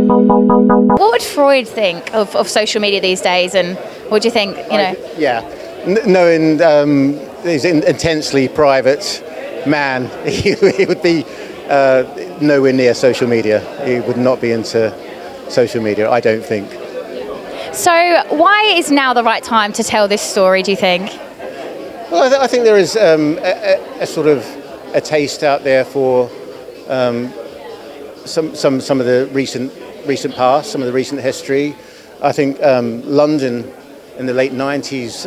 What would Freud think of social media these days, and what do you think, Knowing he's an intensely private man, he would be nowhere near social media. He would not be into social media, I don't think. So why is now the right time to tell this story, do you think? Well, I think there is a sort of a taste out there for some of the recent past, some of the recent history. I think London in the late 90s,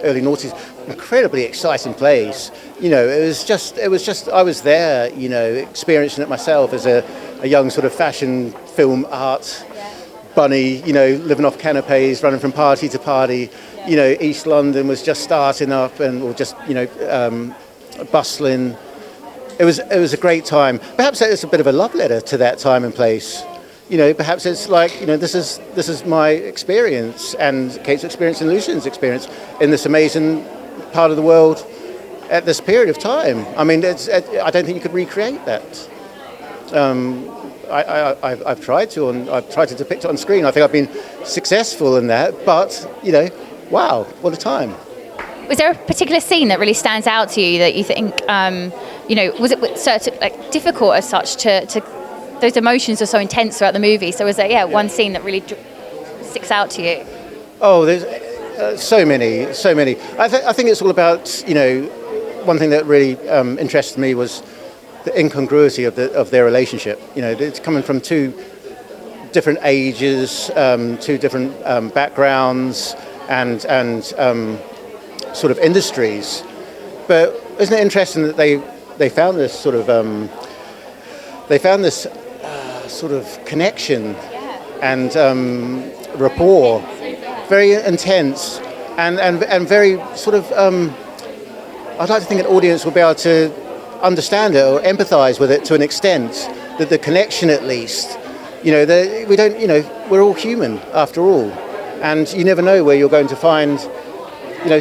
early noughties, incredibly exciting place. It was just I was there, experiencing it myself as a young sort of fashion film art bunny, living off canapes, running from party to party. East London was just starting up or just bustling. It was a great time. Perhaps it's a bit of a love letter to that time and place. Perhaps it's like, this is my experience and Kate's experience and Lucian's experience in this amazing part of the world at this period of time. I mean, I don't think you could recreate that. I've tried to, and I've tried to depict it on screen. I think I've been successful in that, but, wow, what a time. Was there a particular scene that really stands out to you that you think, was it difficult as such to those emotions are so intense throughout the movie? So was there, one scene that really sticks out to you? Oh, there's so many. I think it's all about, one thing that really interested me was the incongruity of their relationship. It's coming from two different ages, two different backgrounds, and sort of industries. But isn't it interesting that they found this sort of sort of connection and rapport, very intense and very sort of. I'd like to think an audience will be able to understand it or empathise with it to an extent, that the connection at least. We don't. We're all human after all, and you never know where you're going to find,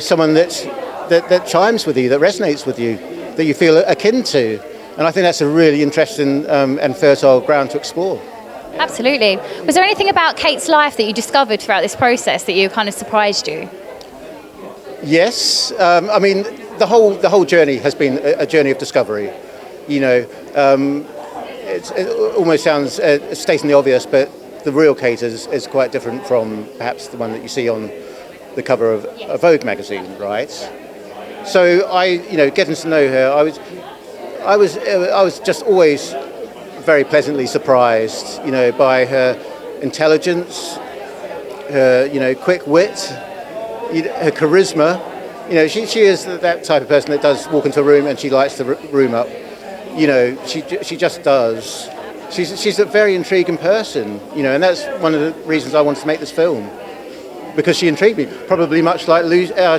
someone that chimes with you, that resonates with you, that you feel akin to. And I think that's a really interesting and fertile ground to explore. Absolutely. Was there anything about Kate's life that you discovered throughout this process that you kind of surprised you? Yes. I mean, the whole journey has been a journey of discovery. It almost sounds stating the obvious, but the real Kate is quite different from perhaps the one that you see on the cover of a Vogue magazine, right? So getting to know her, I was just always very pleasantly surprised, by her intelligence, her quick wit, her charisma. She is that type of person that does walk into a room and she lights the room up. She just does. She's a very intriguing person, and that's one of the reasons I wanted to make this film, because she intrigued me, probably much like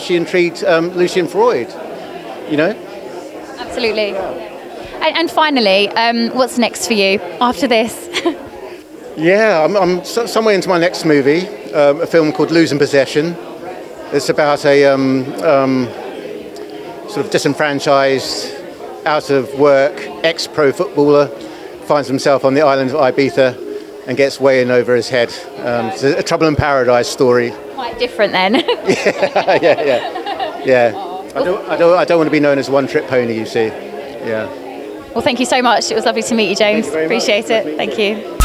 she intrigued Lucian Freud, Absolutely. Yeah. And finally, what's next for you after this? I'm somewhere into my next movie, a film called Losing Possession. It's about a sort of disenfranchised, out of work ex-pro footballer finds himself on the island of Ibiza and gets way in over his head. It's a Trouble in Paradise story. Quite different then. Yeah. I don't want to be known as one-trick pony, you see. Yeah. Well, thank you so much. It was lovely to meet you, James. Thank you very Appreciate much. it. Thank you.